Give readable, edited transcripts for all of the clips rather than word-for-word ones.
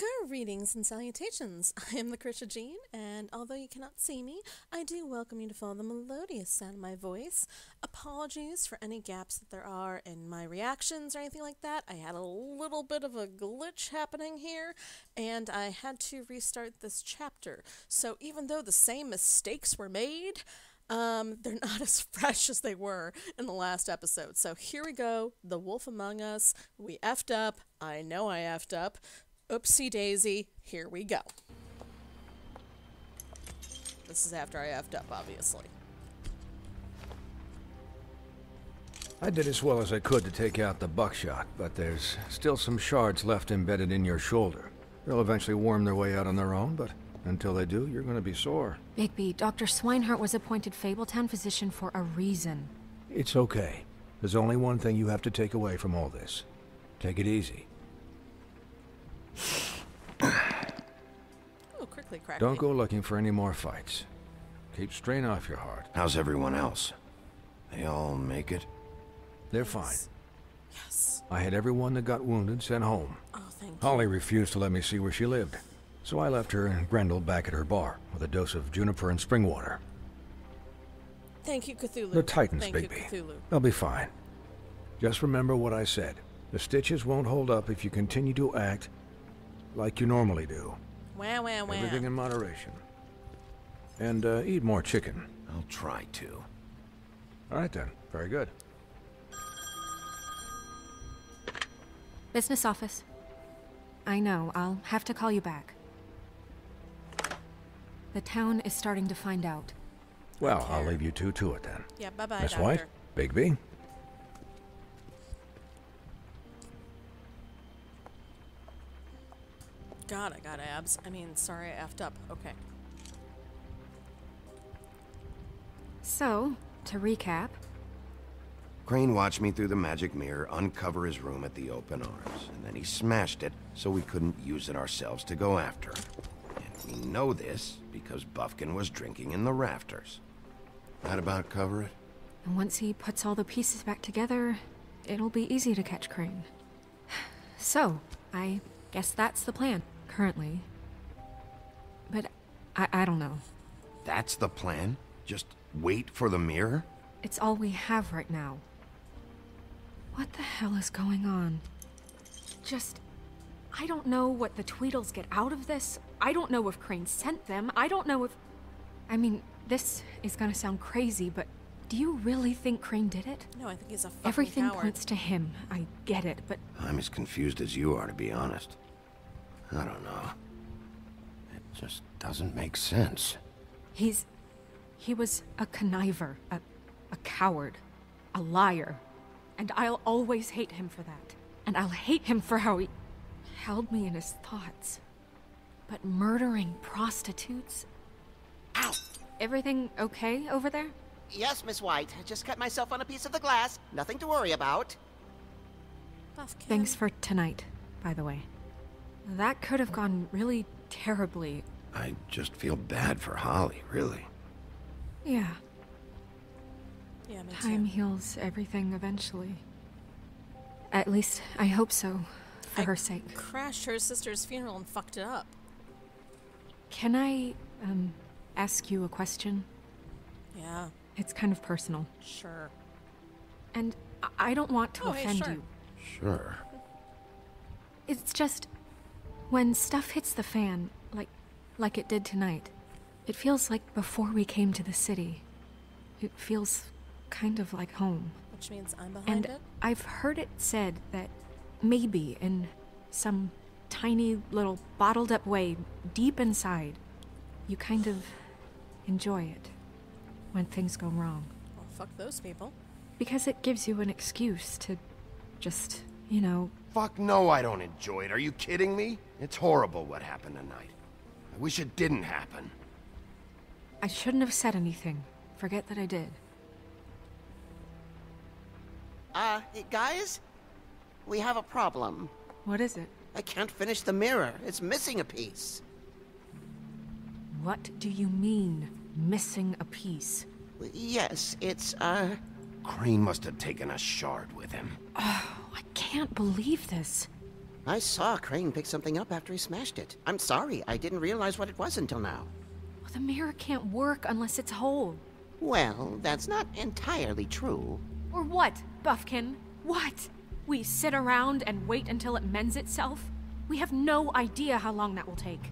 Greetings and salutations. I am the Krisha Jean, and although you cannot see me, I do welcome you to follow the melodious sound of my voice. Apologies for any gaps that there are in my reactions or anything like that. I had a little bit of a glitch happening here, and I had to restart this chapter. So even though the same mistakes were made, they're not as fresh as they were in the last episode. So here we go, The Wolf Among Us. We effed up. I know I effed up. Oopsie daisy, here we go. This is after I effed up, obviously. I did as well as I could to take out the buckshot, but there's still some shards left embedded in your shoulder. They'll eventually worm their way out on their own, but until they do, you're going to be sore. Bigby, Dr. Swinehart was appointed Fabletown physician for a reason. It's okay. There's only one thing you have to take away from all this. Take it easy. Oh, quickly crack. Don't go looking for any more fights. Keep strain off your heart. How's everyone else? They all make it? They're fine. Yes. I had everyone that got wounded sent home. Oh, thank you. Holly refused to let me see where she lived, so I left her and Grendel back at her bar with a dose of juniper and spring water. Thank you, Cthulhu. The Titans, Thank you, Bigby. Cthulhu. They'll be fine. Just remember what I said. The stitches won't hold up if you continue to act like you normally do. Wah, wah, wah. Everything in moderation. And eat more chicken. I'll try to. All right then. Very good. Business office. I know, I'll have to call you back. The town is starting to find out. Well, I'll leave you two to it then. Yeah, bye-bye, Miss Doctor. White, Bigby. God, I got abs. I mean, sorry, I effed up. Okay. So, to recap, Crane watched me through the magic mirror uncover his room at the open arms, and then he smashed it so we couldn't use it ourselves to go after him. And we know this because Buffkin was drinking in the rafters. That about cover it? and once he puts all the pieces back together, it'll be easy to catch Crane. So, I guess that's the plan, currently. But I don't know. That's the plan? Just wait for the mirror? It's all we have right now. What the hell is going on? I don't know what the Tweedles get out of this. I don't know if Crane sent them. I don't know if... I mean, this is gonna sound crazy, but do you really think Crane did it? No, I think he's a fucking Everything coward. points to him. I get it, but I'm as confused as you are, to be honest. I don't know. It just doesn't make sense. he was a conniver, a coward, a liar. And I'll always hate him for that. And I'll hate him for how he held me in his thoughts. But murdering prostitutes? Ow! Everything okay over there? Yes, Miss White. I just cut myself on a piece of the glass. Nothing to worry about. Buffkin. Thanks for tonight, by the way. That could have gone really terribly. I just feel bad for Holly, really. Yeah, Yeah, me time too. heals everything eventually. At least, I hope so, for her sake. Crashed her sister's funeral and fucked it up. Can I, ask you a question? Yeah, It's kind of personal. sure. And I don't want to Oh, hey, offend sure. you. Sure. It's just, when stuff hits the fan, like it did tonight, it feels like before we came to the city. It feels kind of like home. Which means I'm behind And it. I've heard it said that maybe in some tiny little bottled up way deep inside, you kind of enjoy it when things go wrong. Well, fuck those people. Because it gives you an excuse to just, you know, Fuck no, I don't enjoy it. Are you kidding me? It's horrible what happened tonight. I wish it didn't happen. I shouldn't have said anything. Forget that I did. Hey, guys? We have a problem. What is it? I can't finish the mirror. It's missing a piece. What do you mean, missing a piece? Yes, it's, Crane must have taken a shard with him. I can't believe this. I saw Crane pick something up after he smashed it. I'm sorry, I didn't realize what it was until now. Well, the mirror can't work unless it's whole. Well, that's not entirely true. Or what, Buffkin? What? We sit around and wait until it mends itself? We have no idea how long that will take.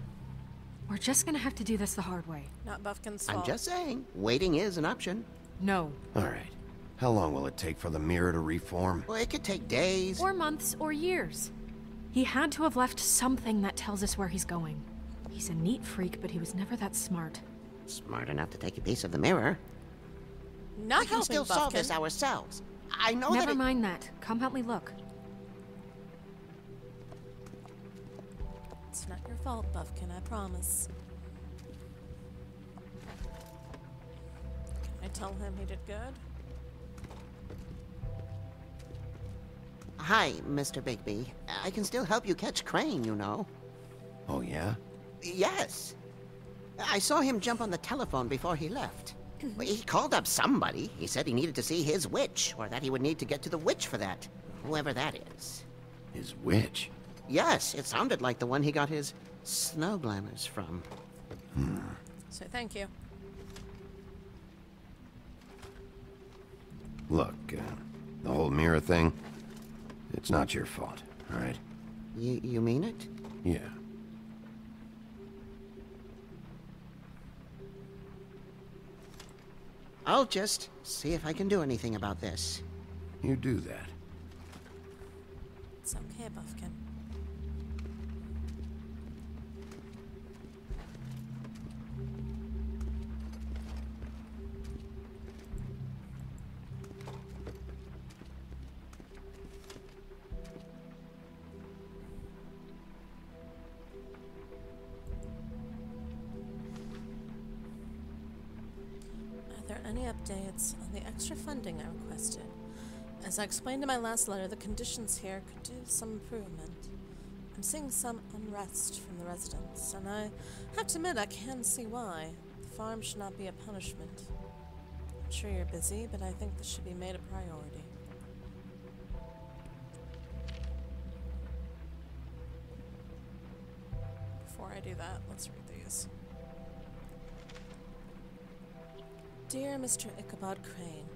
We're just gonna have to do this the hard way. Not Buffkin's fault. I'm just saying, waiting is an option. No. All right. How long will it take for the mirror to reform? Well, it could take days. Or months or years. He had to have left something that tells us where he's going. He's a neat freak, but he was never that smart. Smart enough to take a piece of the mirror. Not We can helping still Buffkin. solve this ourselves. I know Never that it... mind that. Come help me look. It's not your fault, Buffkin, I promise. Can I tell him he did good? Hi, Mr. Bigby. I can still help you catch Crane, you know. Oh, yeah? Yes. I saw him jump on the telephone before he left. He called up somebody. He said he needed to see his witch, or that he would need to get to the witch for that. Whoever that is. His witch? Yes, it sounded like the one he got his snow glamours from. So thank you. Look, the whole mirror thing, it's not your fault, all right? You mean it? Yeah. I'll just see if I can do anything about this. You do that. It's okay, Buffkin. Are there any updates on the extra funding I requested? As I explained in my last letter, the conditions here could do some improvement. I'm seeing some unrest from the residents, and I have to admit I can see why. The farm should not be a punishment. I'm sure you're busy, but I think this should be made a priority. Before I do that, let's read these. Dear Mr. Ichabod Crane,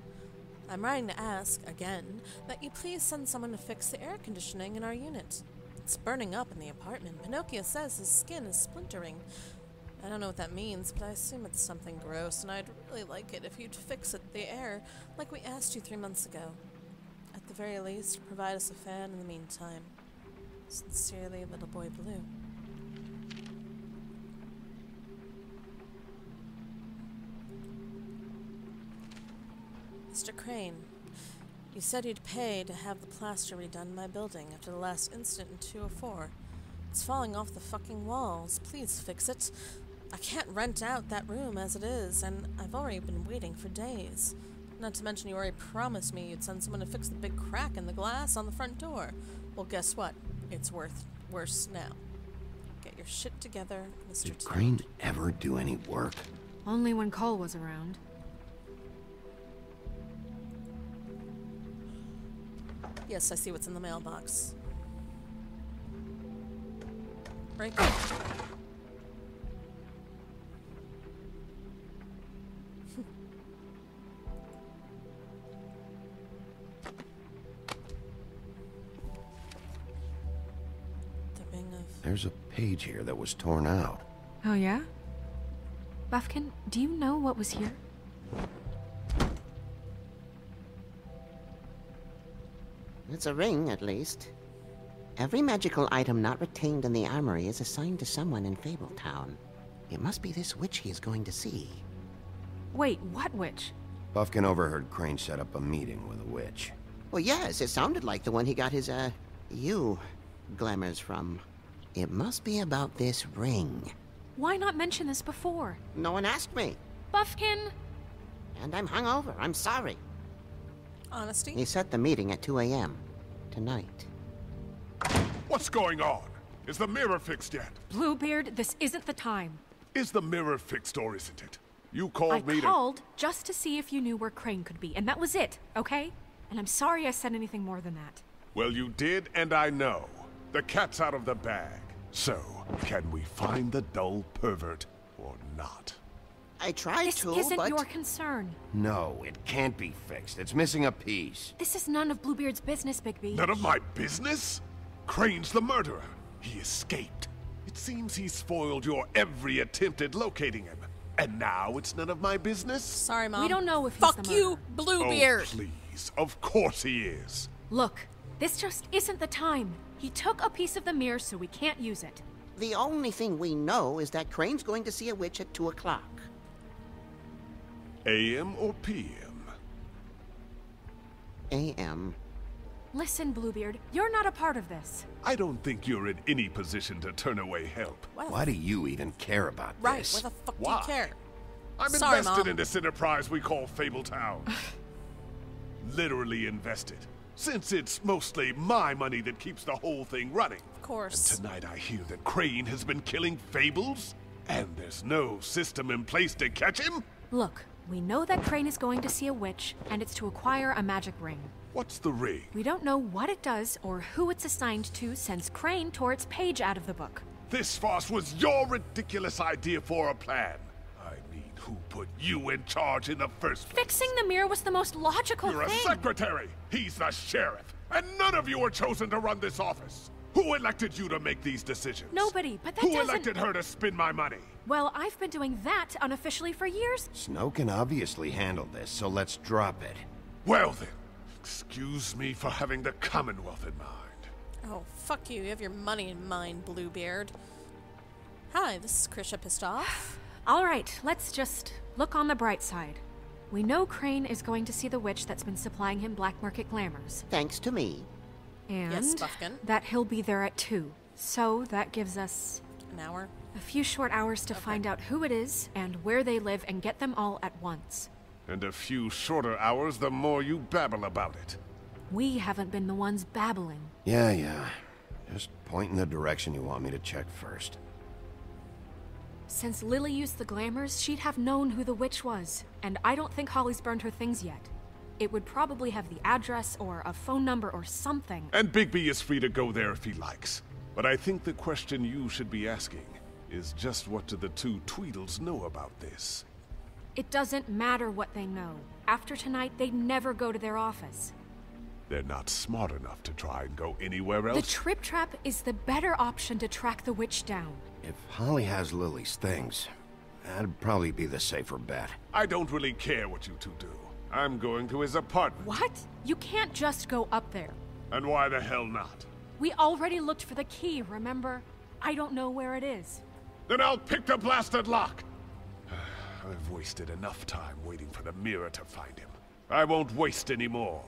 I'm writing to ask, again, that you please send someone to fix the air conditioning in our unit. It's burning up in the apartment. Pinocchio says his skin is splintering. I don't know what that means, but I assume it's something gross, and I'd really like it if you'd fix it, the air, like we asked you 3 months ago. At the very least, provide us a fan in the meantime. Sincerely, Little Boy Blue. Mr. Crane, you said you'd pay to have the plaster redone in my building after the last incident in 204. It's falling off the fucking walls. Please fix it. I can't rent out that room as it is, and I've already been waiting for days. Not to mention you already promised me you'd send someone to fix the big crack in the glass on the front door. Well, guess what? It's worse now. Get your shit together, Mr. Did Toad. Crane ever do any work? Only when Cole was around. Yes, I see what's in the mailbox. Break it. The ring of... There's a page here that was torn out. Oh, yeah? Buffkin, do you know what was here? It's a ring, at least. Every magical item not retained in the armory is assigned to someone in Fabletown. It must be this witch he is going to see. Wait, what witch? Buffkin overheard Crane set up a meeting with a witch. Well, yes, it sounded like the one he got his, glamours from. It must be about this ring. Why not mention this before? No one asked me. Buffkin! And I'm hungover. I'm sorry. Honesty? He set the meeting at 2 a.m. tonight. What's going on? Is the mirror fixed yet? Bluebeard, this isn't the time. Is the mirror fixed or isn't it? You I called me to... called just to see if you knew where Crane could be, and that was it, okay? And I'm sorry I said anything more than that. Well, you did, and I know. The cat's out of the bag. So, can we find the dull pervert or not? I tried This to, isn't but... your concern. No, it can't be fixed. It's missing a piece. This is none of Bluebeard's business, Bigby. None of my business? Crane's the murderer. He escaped. It seems he's foiled your every attempt at locating him. And now it's none of my business? Sorry, Mom. We don't know if he's Fuck the you, murderer. Bluebeard! Oh, please. Of course he is. Look, this just isn't the time. He took a piece of the mirror, so we can't use it. The only thing we know is that Crane's going to see a witch at 2 o'clock. AM or PM? A.M. Listen, Bluebeard, you're not a part of this. I don't think you're in any position to turn away help. Why do you even care about Right, this? why the fuck do Why? you care? I'm Sorry, invested Mom. in this enterprise we call Fabletown. Literally invested. Since it's mostly my money that keeps the whole thing running. Of course. And tonight I hear that Crane has been killing Fables? And there's no system in place to catch him? Look, we know that Crane is going to see a witch, and it's to acquire a magic ring. What's the ring? We don't know what it does or who it's assigned to since Crane tore its page out of the book. This farce was your ridiculous idea for a plan. I mean, who put you in charge in the first place? Fixing the mirror was the most logical You're a thing. secretary. He's the sheriff. And none of you were chosen to run this office. Who elected you to make these decisions? Nobody, but that Who doesn't... elected her to spend my money? Well, I've been doing that unofficially for years. Snow can obviously handle this, so let's drop it. Well then, excuse me for having the Commonwealth in mind. Oh, fuck you. You have your money in mind, Bluebeard. Hi, this is Krisha pissed off. All right, let's just look on the bright side. We know Crane is going to see the witch that's been supplying him black market glamours. Thanks to me. And Yes, Buffkin. that he'll be there at 2. So that gives us An hour. a few short hours to find out who it is and where they live and get them all at once. And a few shorter hours the more you babble about it. We haven't been the ones babbling. Yeah. Just point in the direction you want me to check first. Since Lily used the glamours, she'd have known who the witch was, and I don't think Holly's burned her things yet. It would probably have the address or a phone number or something. And Bigby is free to go there if he likes. But I think the question you should be asking is just what do the two Tweedles know about this? It doesn't matter what they know. After tonight, they'd never go to their office. They're not smart enough to try and go anywhere The else. Trip Trap is the better option to track the witch down. If Holly has Lily's things, that'd probably be the safer bet. I don't really care what you two do. I'm going to his apartment. What? You can't just go up there. And why the hell not? We already looked for the key, remember? I don't know where it is. Then I'll pick the blasted lock! I've wasted enough time waiting for the mirror to find him. I won't waste any more.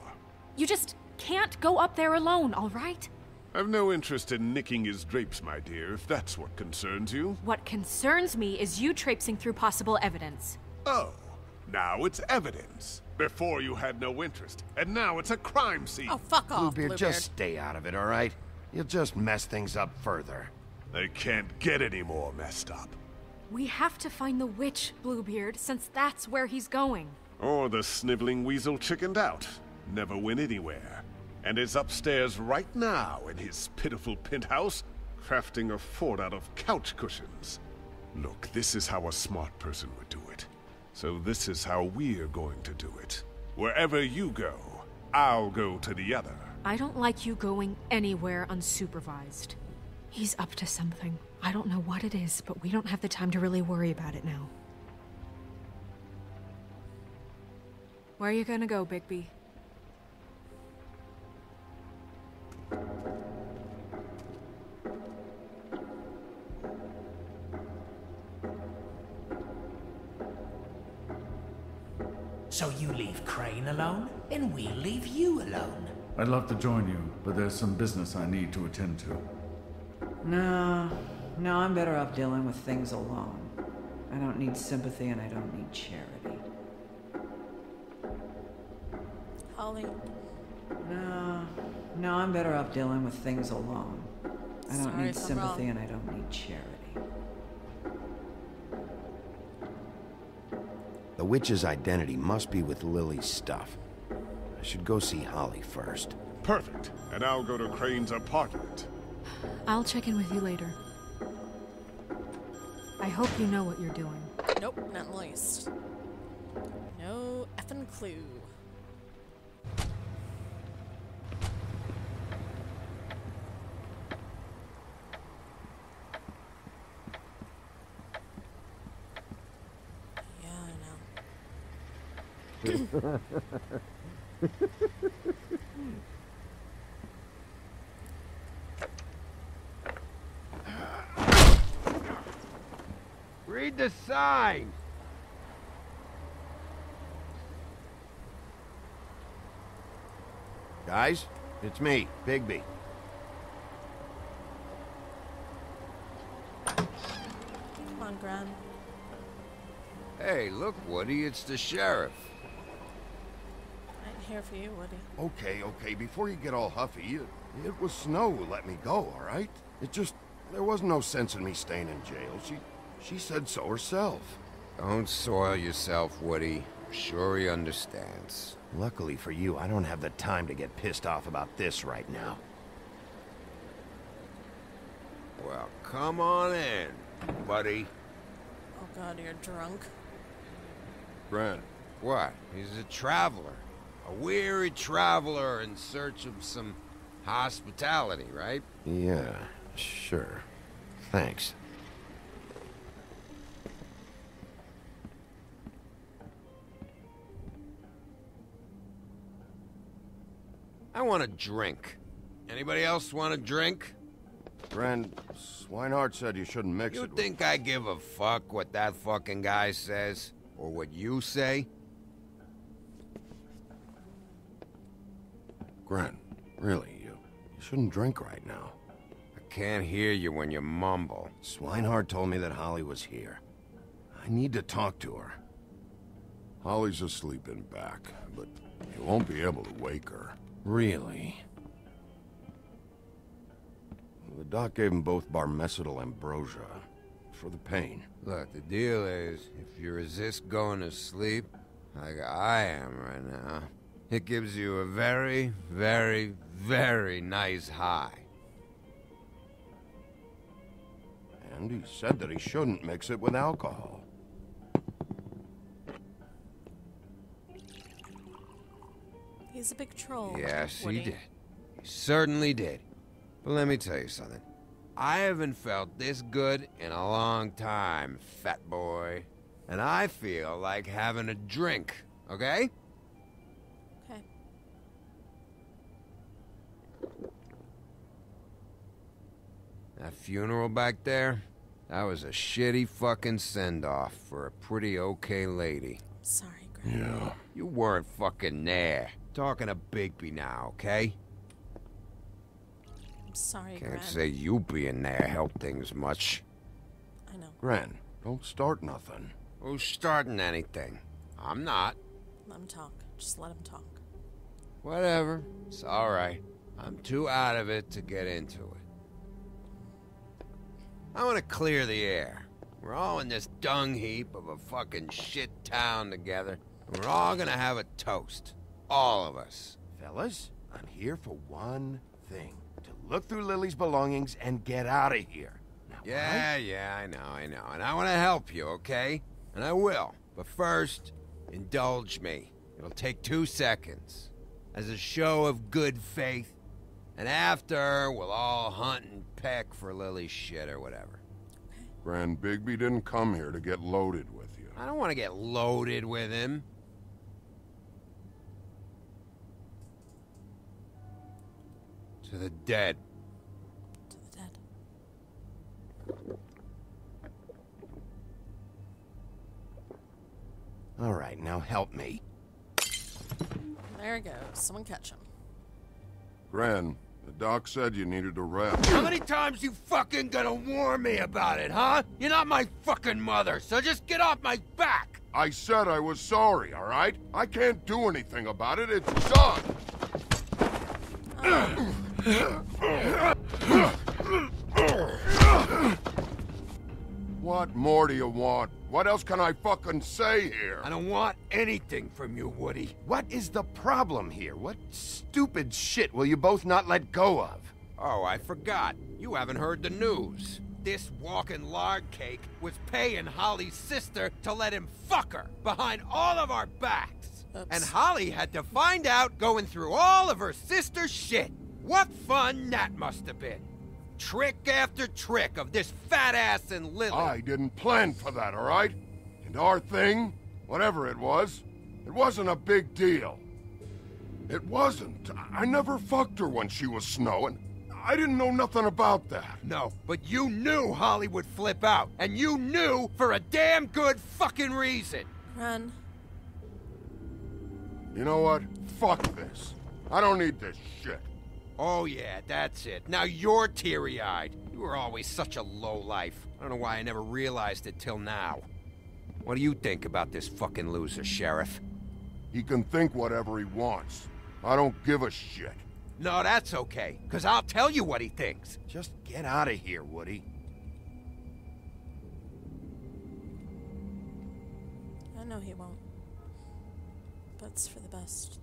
You just can't go up there alone, all right? I've no interest in nicking his drapes, my dear, if that's what concerns you. What concerns me is you traipsing through possible evidence. Oh, now it's evidence. Before you had no interest, and now it's a crime scene. Oh, fuck off, Bluebeard, Bluebeard. just stay out of it, all right? You'll just mess things up further. They can't get any more messed up. We have to find the witch, Bluebeard, since that's where he's going. Or the sniveling weasel chickened out, never went anywhere, and is upstairs right now in his pitiful penthouse, crafting a fort out of couch cushions. Look, this is how a smart person would do it. So this is how we're going to do it. Wherever you go, I'll go to the other. I don't like you going anywhere unsupervised. He's up to something. I don't know what it is, but we don't have the time to really worry about it now. Where are you gonna go, Bigby? So you leave Crane alone, and we leave you alone. I'd love to join you, but there's some business I need to attend to. No, I'm better off dealing with things alone. I don't need sympathy and I don't need charity. Holly. No, I'm better off dealing with things alone. I don't Sorry need if I'm sympathy wrong. and I don't need charity. The witch's identity must be with Lily's stuff. I should go see Holly first. Perfect. And I'll go to Crane's apartment. I'll check in with you later. I hope you know what you're doing. Nope, not in the least. No effing clue. Read the sign! Guys, it's me, Bigby. Come on, Gran. Hey, look, Woody, it's the sheriff. I ain't here for you, Woody. Okay, before you get all huffy, it was Snow who let me go, all right? There was no sense in me staying in jail. She said so herself. Don't soil yourself, Woody. I'm sure he understands. Luckily for you, I don't have the time to get pissed off about this right now. Well, come on in, buddy. Oh god, you're drunk. Brent. What? He's a traveler. A weary traveler in search of some hospitality, right? Yeah, sure. Thanks. I want a drink. Anybody else want a drink? Bren, Swinehart said you shouldn't mix it You with... think I give a fuck what that fucking guy says? Or what you say? Gren, really, you shouldn't drink right now. I can't hear you when you mumble. Swinehart told me that Holly was here. I need to talk to her. Holly's asleep in back, but you won't be able to wake her. Really? The doc gave them both barmecidal ambrosia for the pain. Look, the deal is, if you resist going to sleep, like I am right now, it gives you a very, very, very nice high. And he said that he shouldn't mix it with alcohol. He's a big troll. Yes, Woody. he did. He certainly did. But let me tell you something. I haven't felt this good in a long time, fat boy. And I feel like having a drink, okay? Okay. That funeral back there, that was a shitty fucking send-off for a pretty okay lady. Sorry, Greg. Yeah. You weren't fucking there. Talking to Bigby now, okay? I'm sorry, Can't Greg. say you being there helped things much. I know. Gren, don't start nothing. Who's starting anything? I'm not. Let him talk. Just let him talk. Whatever. It's alright. I'm too out of it to get into it. I want to clear the air. We're all in this dung heap of a fucking shit town together. And we're all gonna have a toast. All of us. Fellas, I'm here for one thing. To look through Lily's belongings and get out of here. Now, Yeah, I know. And I want to help you, okay? And I will. But first, indulge me. It'll take 2 seconds. As a show of good faith. And after, we'll all hunt and peck for Lily's shit or whatever. Gran, Bigby didn't come here to get loaded with you. I don't want to get loaded with him. To the dead. To the dead. All right, now help me. There he goes. Someone catch him. Gran, the doc said you needed a rest. How many times you fucking gonna warn me about it, huh? You're not my fucking mother, so just get off my back! I said I was sorry, all right? I can't do anything about it. It's done. What more do you want? What else can I fucking say here? I don't want anything from you, Woody. What is the problem here? What stupid shit will you both not let go of? Oh, I forgot. You haven't heard the news. This walking lard cake was paying Holly's sister to let him fuck her behind all of our backs. Oops. And Holly had to find out going through all of her sister's shit. What fun that must have been. Trick after trick of this fat ass and Lily. I didn't plan for that, all right? And our thing, whatever it wasn't a big deal. It wasn't. I never fucked her when she was snowing. I didn't know nothing about that. No, but you knew Holly would flip out. And you knew for a damn good fucking reason. Run. You know what? Fuck this. I don't need this shit. Oh yeah, that's it. Now you're teary-eyed. You were always such a lowlife. I don't know why I never realized it till now. What do you think about this fucking loser, Sheriff? He can think whatever he wants. I don't give a shit. No, that's okay, because I'll tell you what he thinks. Just get out of here, Woody. I know he won't. But it's for the best.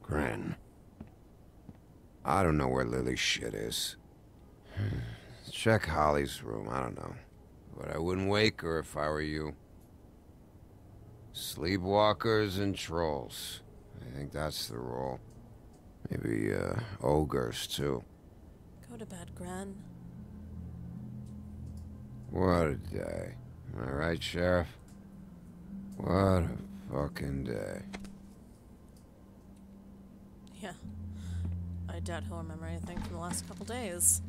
Grin. I don't know where Lily's shit is. Check Holly's room, I don't know. But I wouldn't wake her if I were you. Sleepwalkers and trolls. I think that's the rule. Maybe, ogres, too. Go to bed, Gren. What a day. Am I right, Sheriff? What a fucking day. Yeah. I doubt he'll remember anything from the last couple days.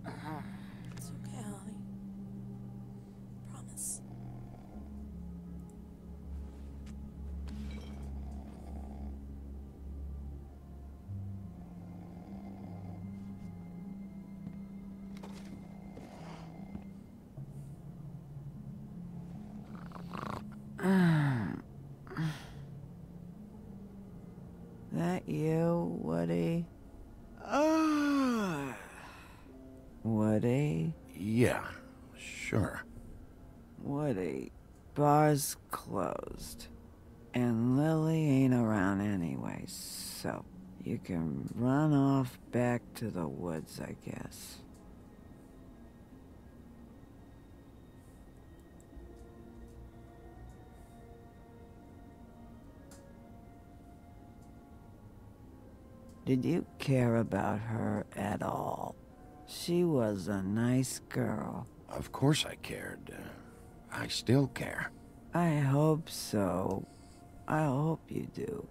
Hey, Holly. It's okay, Holly. Promise. That you, Woody? Woody? Yeah, sure. Woody, bar's closed. And Lily ain't around anyway, so you can run off back to the woods, I guess. Did you care about her at all? She was a nice girl. Of course I cared. I still care. I hope so. I hope you do.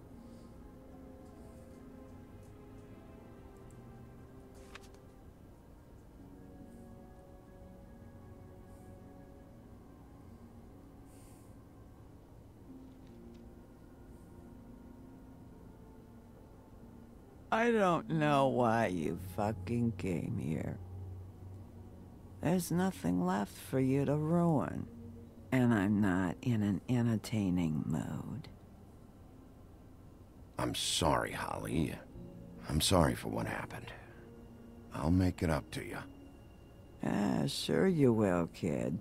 I don't know why you fucking came here. There's nothing left for you to ruin. And I'm not in an entertaining mood. I'm sorry, Holly. I'm sorry for what happened. I'll make it up to you. Ah, sure you will, kid.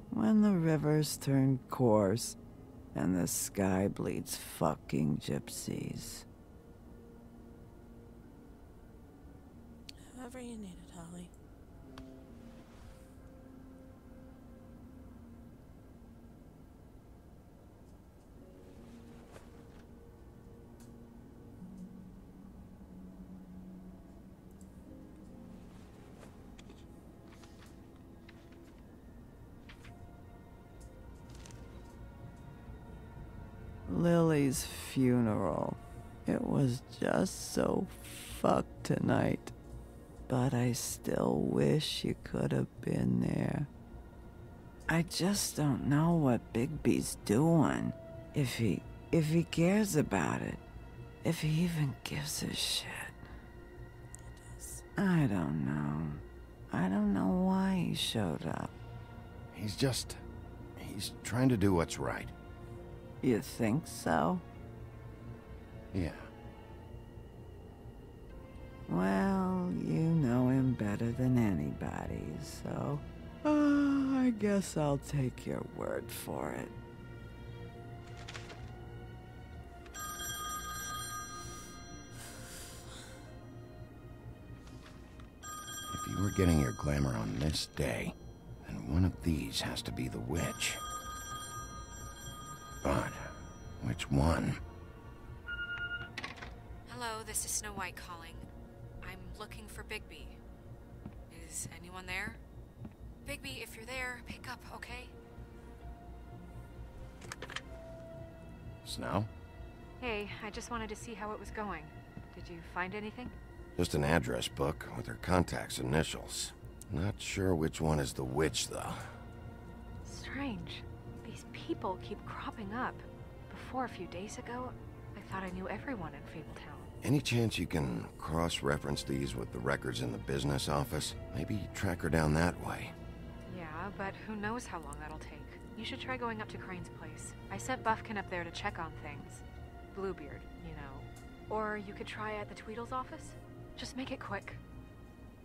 When the rivers turn coarse and the sky bleeds fucking gypsies. However you need it, Holly. Lily's funeral. It was just so fucked tonight. But I still wish you could have been there. I just don't know what Bigby's doing. If he cares about it. If he even gives a shit. I don't know. I don't know why he showed up. He's trying to do what's right. You think so? Yeah. Well, you know him better than anybody, so... I guess I'll take your word for it. If you were getting your glamour on this day, then one of these has to be the witch. But which one? Hello, this is Snow White calling. I'm looking for Bigby. Is anyone there? Bigby, if you're there, pick up, okay? Snow? Hey, I just wanted to see how it was going. Did you find anything? Just an address book with her contact's initials. Not sure which one is the witch, though. Strange. These people keep cropping up. Before, a few days ago, I thought I knew everyone in Fabletown. Any chance you can cross-reference these with the records in the business office? Maybe track her down that way. Yeah, but who knows how long that'll take. You should try going up to Crane's place. I sent Buffkin up there to check on things. Bluebeard, you know. Or you could try at the Tweedle's office. Just make it quick.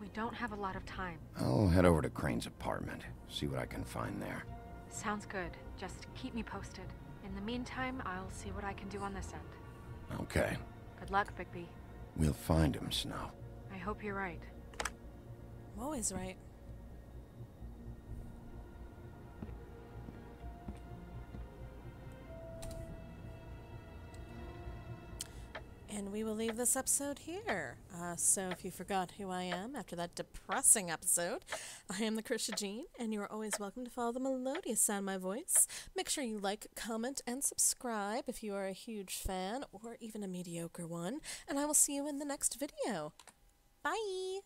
We don't have a lot of time. I'll head over to Crane's apartment, see what I can find there. Sounds good. Just keep me posted. In the meantime, I'll see what I can do on this end. Okay. Good luck, Bigby. We'll find him, Snow. I hope you're right. I'm always right. And we will leave this episode here. So if you forgot who I am after that depressing episode, I am the Krisha Jean, and you are always welcome to follow the melodious sound of my voice. Make sure you like, comment, and subscribe if you are a huge fan or even a mediocre one. And I will see you in the next video. Bye!